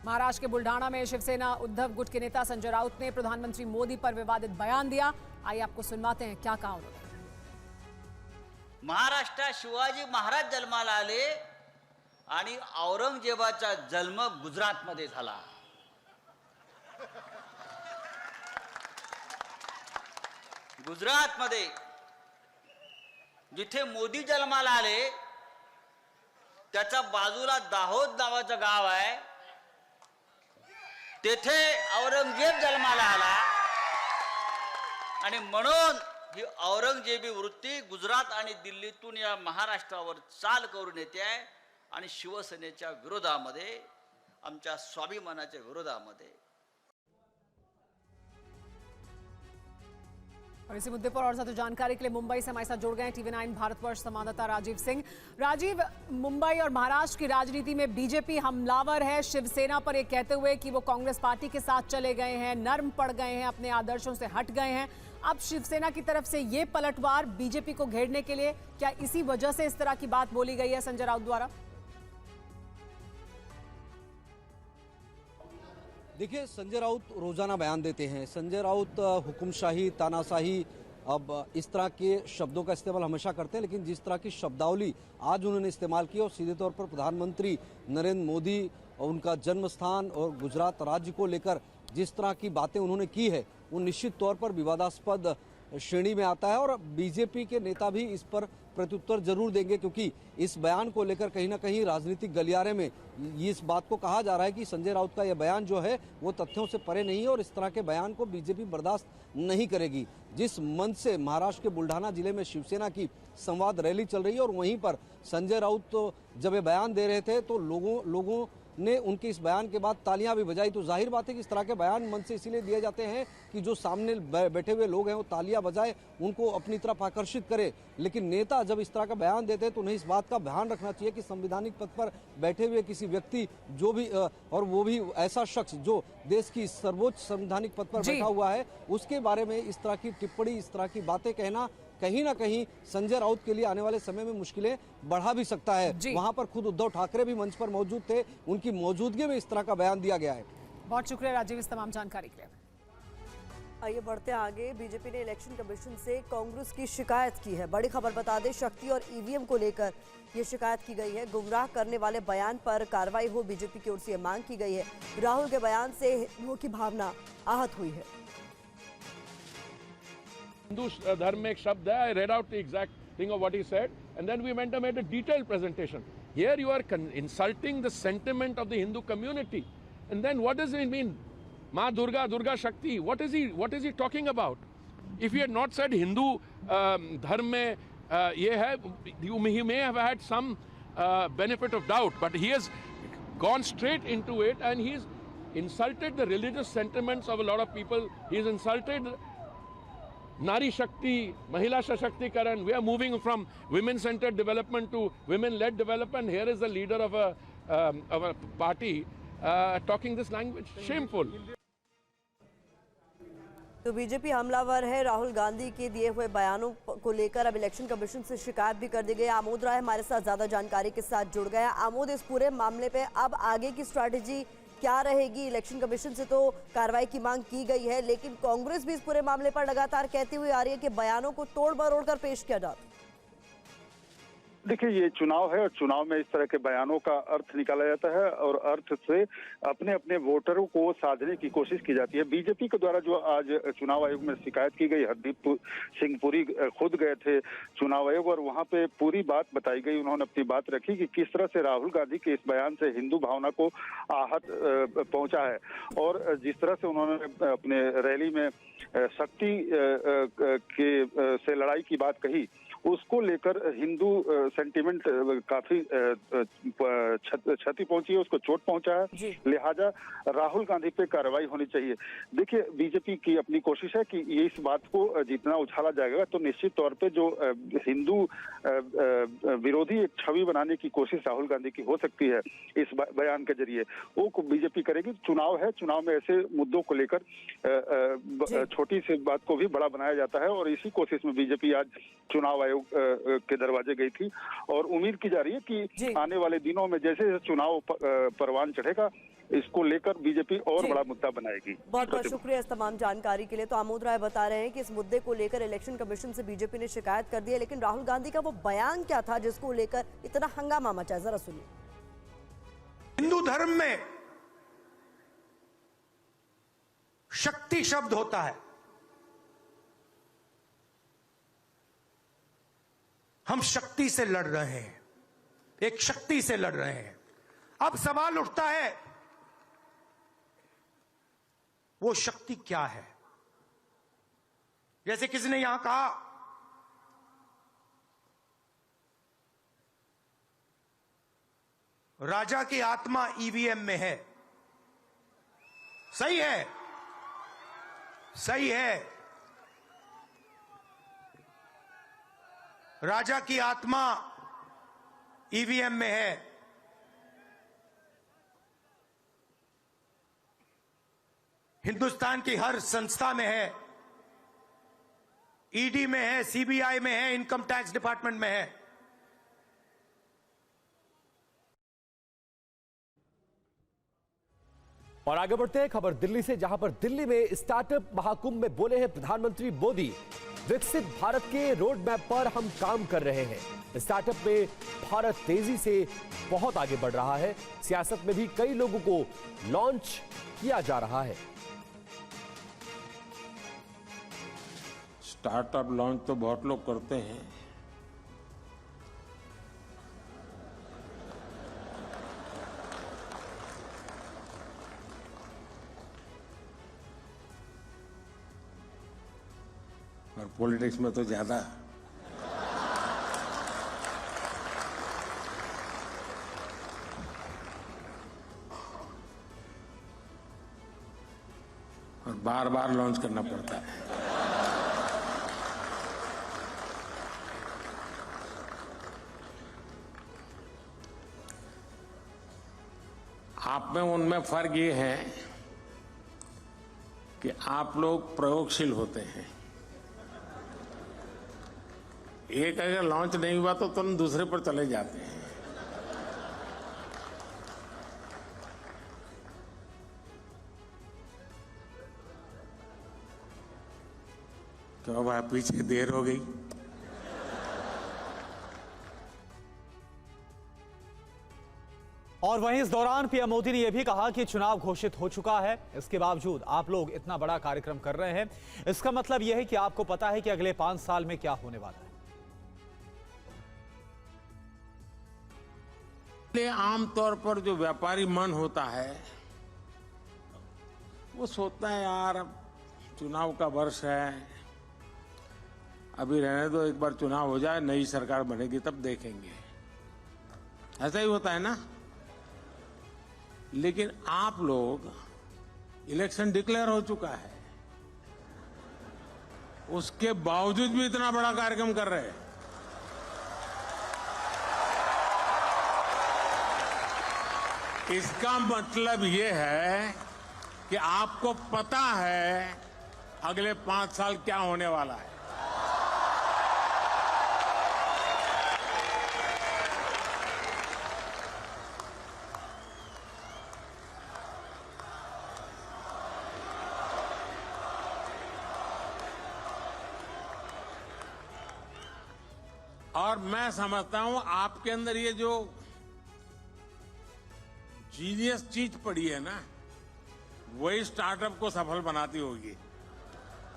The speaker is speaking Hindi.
महाराष्ट्र के बुल्ढाना में शिवसेना उद्धव गुट के नेता संजय राउत ने प्रधानमंत्री मोदी पर विवादित बयान दिया। आइए आपको सुनवाते हैं क्या कहा उन्होंने। महाराष्ट्रात शिवाजी महाराज जन्माला आले आणि औरंगजेबाचा जन्म गुजरातमध्ये झाला। गुजरातमध्ये जिथे मोदी जन्माला आले त्याच्या बाजूला दाहोद नावाचं गाव आहे, तेथे औरंगजेब जन्माला आला आणि म्हणून ही औरंगजेबी वृत्ती गुजरात आणि दिल्लीतून या महाराष्ट्रावर चाल करून येते आहे आणि शिवसेनेच्या विरोधामध्ये, आमच्या स्वाभिमानाच्या विरोधामध्ये। और इसी मुद्दे पर और ज्यादा जानकारी के लिए मुंबई से हमारे साथ जुड़ गए हैं TV9 भारतवर्ष संवाददाता राजीव सिंह। राजीव, मुंबई और महाराष्ट्र की राजनीति में बीजेपी हमलावर है शिवसेना पर, ये कहते हुए कि वो कांग्रेस पार्टी के साथ चले गए हैं, नर्म पड़ गए हैं, अपने आदर्शों से हट गए हैं। अब शिवसेना की तरफ से ये पलटवार बीजेपी को घेरने के लिए, क्या इसी वजह से इस तरह की बात बोली गई है संजय राउत द्वारा? देखिए, संजय राउत रोजाना बयान देते हैं। संजय राउत हुकुमशाही, तानाशाही, अब इस तरह के शब्दों का इस्तेमाल हमेशा करते हैं, लेकिन जिस तरह की शब्दावली आज उन्होंने इस्तेमाल की और सीधे तौर पर प्रधानमंत्री नरेंद्र मोदी और उनका जन्म स्थान और गुजरात राज्य को लेकर जिस तरह की बातें उन्होंने की है, वो निश्चित तौर पर विवादास्पद श्रेणी में आता है और बीजेपी के नेता भी इस पर प्रत्युत्तर जरूर देंगे, क्योंकि इस बयान को लेकर कहीं ना कहीं राजनीतिक गलियारे में इस बात को कहा जा रहा है कि संजय राउत का यह बयान जो है वो तथ्यों से परे नहीं है और इस तरह के बयान को बीजेपी बर्दाश्त नहीं करेगी। जिस मंच से महाराष्ट्र के बुल्ढाना जिले में शिवसेना की संवाद रैली चल रही है और वहीं पर संजय राउत तो जब ये बयान दे रहे थे तो लोगों ने उनके इस बयान के बाद तालियां भी बजाई। तो जाहिर बात है कि इस तरह के बयान मन से इसीलिए दिए जाते हैं कि जो सामने बैठे हुए लोग हैं वो तालियां बजाए, उनको अपनी तरफ आकर्षित करे। लेकिन नेता जब इस तरह का बयान देते हैं तो उन्हें इस बात का ध्यान रखना चाहिए कि संवैधानिक पद पर बैठे हुए किसी व्यक्ति जो भी और वो भी ऐसा शख्स जो देश की सर्वोच्च संवैधानिक पद पर बैठा हुआ है, उसके बारे में इस तरह की टिप्पणी, इस तरह की बातें कहना कहीं ना कहीं संजय राउत के लिए आने वाले समय में मुश्किलें बढ़ा भी सकता है। वहां पर खुद उद्धव ठाकरे भी मंच पर मौजूद थे, उनकी मौजूदगी में इस तरह का बयान दिया गया है। बहुत शुक्रिया राजीव इस तमाम जानकारी के लिए। आइए बढ़ते आगे। बीजेपी ने इलेक्शन कमीशन से कांग्रेस की शिकायत की है। बड़ी खबर बता दें, शक्ति और ईवीएम को लेकर ये शिकायत की गई है। गुमराह करने वाले बयान पर कार्रवाई हो, बीजेपी की ओर से मांग की गई है। राहुल के बयान से हिंदुओं की भावना आहत हुई है। हिंदू धर्म में एक शब्द है, I read out the exact thing of what he said and then we went and made a detailed presentation. Here you are insulting the sentiment of the Hindu community and then what does it mean? Ma Durga, Durga Shakti, what is he talking about? If he had not said Hindu dharm mein ye hai, he may have had some benefit of doubt, but he has gone straight into it and he's insulted the religious sentiments of a lot of people. He's insulted Nari Shakti, Mahila Shashakti-karan. We are moving from women-centered development to women-led development. Here is the leader of a party talking this language. Shameful. तो बीजेपी हमलावर है। राहुल गांधी के दिए हुए बयानों को लेकर अब इलेक्शन कमीशन से शिकायत भी कर दी गई। आमोद राय हमारे साथ ज्यादा जानकारी के साथ जुड़ गया। आमोद, इस पूरे मामले पे अब आगे की स्ट्रैटेजी क्या रहेगी? इलेक्शन कमीशन से तो कार्रवाई की मांग की गई है, लेकिन कांग्रेस भी इस पूरे मामले पर लगातार कहती हुई आ रही है कि बयानों को तोड़ मरोड़ कर पेश किया जाता। देखिए, ये चुनाव है और चुनाव में इस तरह के बयानों का अर्थ निकाला जाता है और अर्थ से अपने अपने वोटरों को साधने की कोशिश की जाती है। बीजेपी के द्वारा जो आज चुनाव आयोग में शिकायत की गई, हरदीप सिंह पुरी खुद गए थे चुनाव आयोग और वहां पे पूरी बात बताई गई। उन्होंने अपनी बात रखी कि किस तरह से राहुल गांधी के इस बयान से हिंदू भावना को आहत पहुंचा है और जिस तरह से उन्होंने अपने रैली में शक्ति से लड़ाई की बात कही, उसको लेकर हिंदू सेंटिमेंट काफी क्षति पहुंची है, उसको चोट पहुंचा है। लिहाजा राहुल गांधी पे कार्रवाई होनी चाहिए। देखिए, बीजेपी की अपनी कोशिश है कि ये इस बात को जितना उछाला जाएगा तो निश्चित तौर पे जो हिंदू विरोधी एक छवि बनाने की कोशिश राहुल गांधी की हो सकती है इस बयान के जरिए, वो बीजेपी करेगी। चुनाव है, चुनाव में ऐसे मुद्दों को लेकर छोटी सी बात को भी बड़ा बनाया जाता है और इसी कोशिश में बीजेपी आज चुनाव आयोग के दरवाजे गई थी और उम्मीद की जा रही है कि आने वाले दिनों में जैसे चुनाव परवान चढ़ेगा, इसको लेकर बीजेपी और बड़ा मुद्दा बनाएगी। बहुत बहुत शुक्रिया इस तमाम जानकारी के लिए। तो आमोद राय बता रहे हैं कि इस मुद्दे को लेकर इलेक्शन कमीशन से बीजेपी ने शिकायत कर दी है, लेकिन राहुल गांधी का वो बयान क्या था जिसको लेकर इतना हंगामा मचा है, जरा सुनिए। हिंदू धर्म में शक्ति शब्द होता है। हम शक्ति से लड़ रहे हैं, एक शक्ति से लड़ रहे हैं। अब सवाल उठता है वो शक्ति क्या है? जैसे किसी ने यहां कहा राजा की आत्मा ईवीएम में है। सही है, सही है। राजा की आत्मा ईवीएम में है। हिंदुस्तान की हर संस्था में है, ईडी में है, सीबीआई में है, इनकम टैक्स डिपार्टमेंट में है। और आगे बढ़ते हैं खबर दिल्ली से, जहां पर दिल्ली में स्टार्टअप महाकुंभ में बोले हैं प्रधानमंत्री मोदी, विकसित भारत के रोड मैप पर हम काम कर रहे हैं। स्टार्टअप में भारत तेजी से बहुत आगे बढ़ रहा है। सियासत में भी कई लोगों को लॉन्च किया जा रहा है। स्टार्टअप लॉन्च तो बहुत लोग करते हैं, और पॉलिटिक्स में तो ज्यादा। और बार बार लॉन्च करना पड़ता है। आप में उनमें फर्क ये है कि आप लोग प्रयोगशील होते हैं। एक अगर लॉन्च नहीं हुआ तो तुरंत दूसरे पर चले जाते हैं। क्यों भाई, पीछे देर हो गई? और वहीं इस दौरान पीएम मोदी ने यह भी कहा कि चुनाव घोषित हो चुका है, इसके बावजूद आप लोग इतना बड़ा कार्यक्रम कर रहे हैं। इसका मतलब यह है कि आपको पता है कि अगले 5 साल में क्या होने वाला है। आमतौर पर जो व्यापारी मन होता है वो सोचता है यार अब चुनाव का वर्ष है, अभी रहने दो, एक बार चुनाव हो जाए, नई सरकार बनेगी तब देखेंगे। ऐसा ही होता है ना। लेकिन आप लोग, इलेक्शन डिक्लेयर हो चुका है, उसके बावजूद भी इतना बड़ा कार्यक्रम कर रहे हैं। इसका मतलब ये है कि आपको पता है अगले 5 साल क्या होने वाला है। और मैं समझता हूं आपके अंदर ये जो जीनियस चीज पड़ी है ना, वही स्टार्टअप को सफल बनाती होगी।